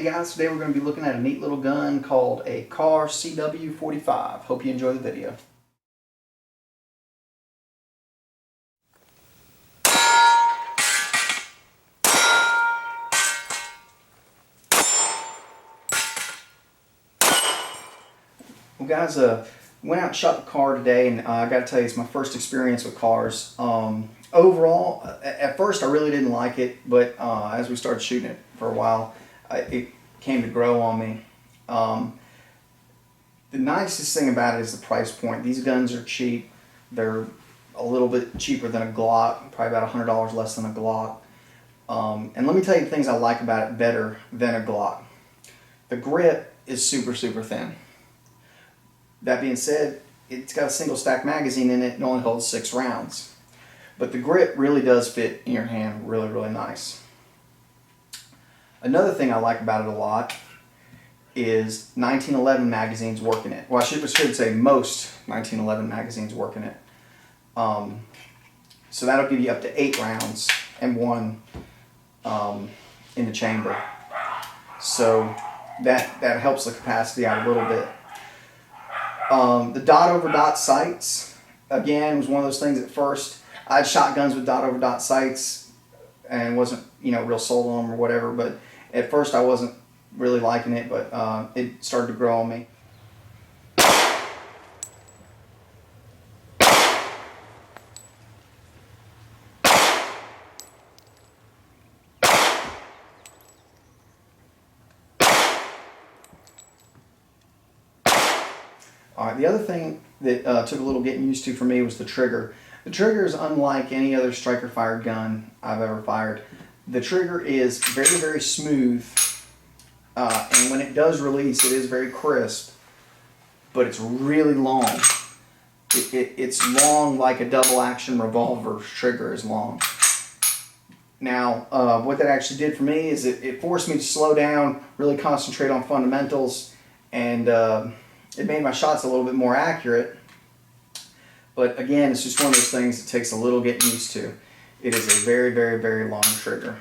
Hey guys, today we're going to be looking at a neat little gun called a Kahr CW45. Hope you enjoy the video. Well guys, went out and shot the Kahr today, and I got to tell you, it's my first experience with Kahrs. Overall, at first I really didn't like it, but as we started shooting it for a while, it came to grow on me. The nicest thing about it is the price point. These guns are cheap. They're a little bit cheaper than a Glock, probably about $100 less than a Glock. And let me tell you the things I like about it better than a Glock. The grip is super thin. That being said, it's got a single stack magazine in it and only holds 6 rounds. But the grip really does fit in your hand really nice. Another thing I like about it a lot is 1911 magazines work in it. Well, I should say most 1911 magazines work in it. So that'll give you up to 8 rounds and 1 in the chamber. So that helps the capacity out a little bit. The dot over dot sights, again, was one of those things. At first I had shotguns with dot over dot sights and wasn't real sold on them or whatever, but at first I wasn't really liking it, but it started to grow on me. Alright, the other thing that took a little getting used to for me was the trigger. The trigger is unlike any other striker fired gun I've ever fired. The trigger is very smooth, and when it does release, it is very crisp, but it's really long. It's long like a double action revolver trigger is long. Now, what that actually did for me is it forced me to slow down, really concentrate on fundamentals, and it made my shots a little bit more accurate. But again, it's just one of those things that takes a little getting used to. It is a very long trigger.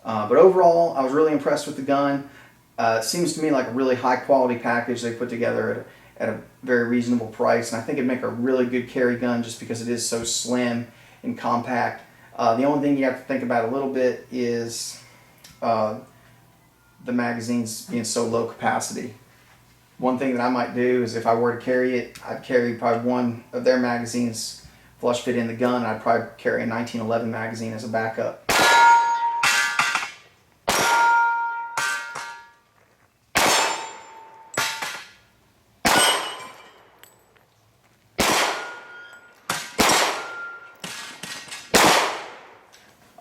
But overall, I was really impressed with the gun. It seems to me like a really high quality package they put together at a very reasonable price, and I think it'd make a really good carry gun just because it is so slim and compact. The only thing you have to think about a little bit is the magazines being so low capacity. One thing that I might do is if I were to carry it, I'd carry probably one of their magazines flush fit in the gun. I'd probably carry a 1911 magazine as a backup.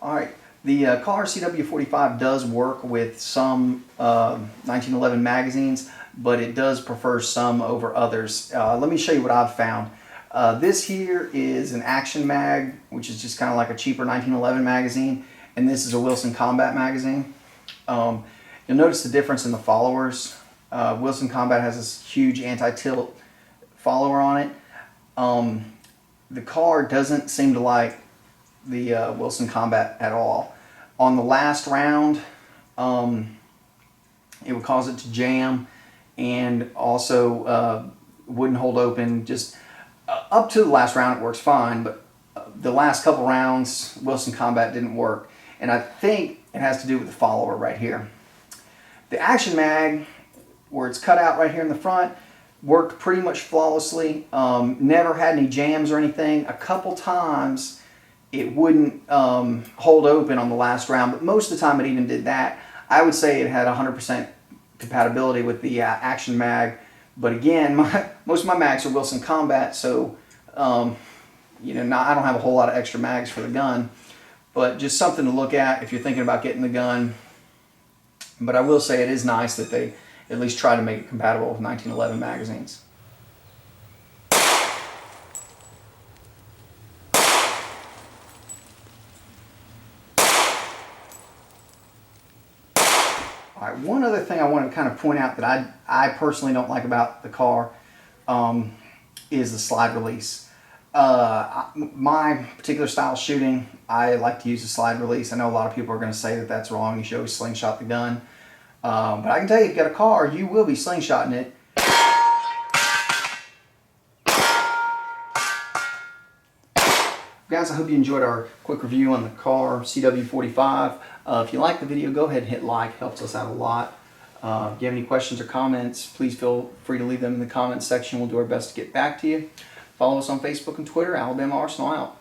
Alright, the Kahr CW45 does work with some 1911 magazines, but it does prefer some over others. Let me show you what I've found. This here is an Action Mag, which is just kind of like a cheaper 1911 magazine, and this is a Wilson Combat magazine. You'll notice the difference in the followers. Wilson Combat has this huge anti-tilt follower on it. The Kahr doesn't seem to like the Wilson Combat at all. On the last round, it would cause it to jam, and also wouldn't hold open. Just up to the last round it works fine, but the last couple rounds Wilson Combat didn't work, and I think it has to do with the follower right here. The Action Mag, where it's cut out right here in the front, worked pretty much flawlessly. Never had any jams or anything. A couple times it wouldn't hold open on the last round, but most of the time it even did that. I would say it had 100% compatibility with the Action Mag, but again, most of my mags are Wilson Combat, so I don't have a whole lot of extra mags for the gun, but just something to look at if you're thinking about getting the gun. But I will say it is nice that they at least try to make it compatible with 1911 magazines. All right, one other thing I want to kind of point out that I personally don't like about the Kahr is the slide release. My particular style of shooting, I like to use a slide release. I know a lot of people are going to say that that's wrong. You should always slingshot the gun. But I can tell you, if you've got a Kahr, you will be slingshotting it. Guys, I hope you enjoyed our quick review on the Kahr CW45. If you like the video, go ahead and hit like. It helps us out a lot. If you have any questions or comments, please feel free to leave them in the comments section. We'll do our best to get back to you. Follow us on Facebook and Twitter. Alabama Arsenal out.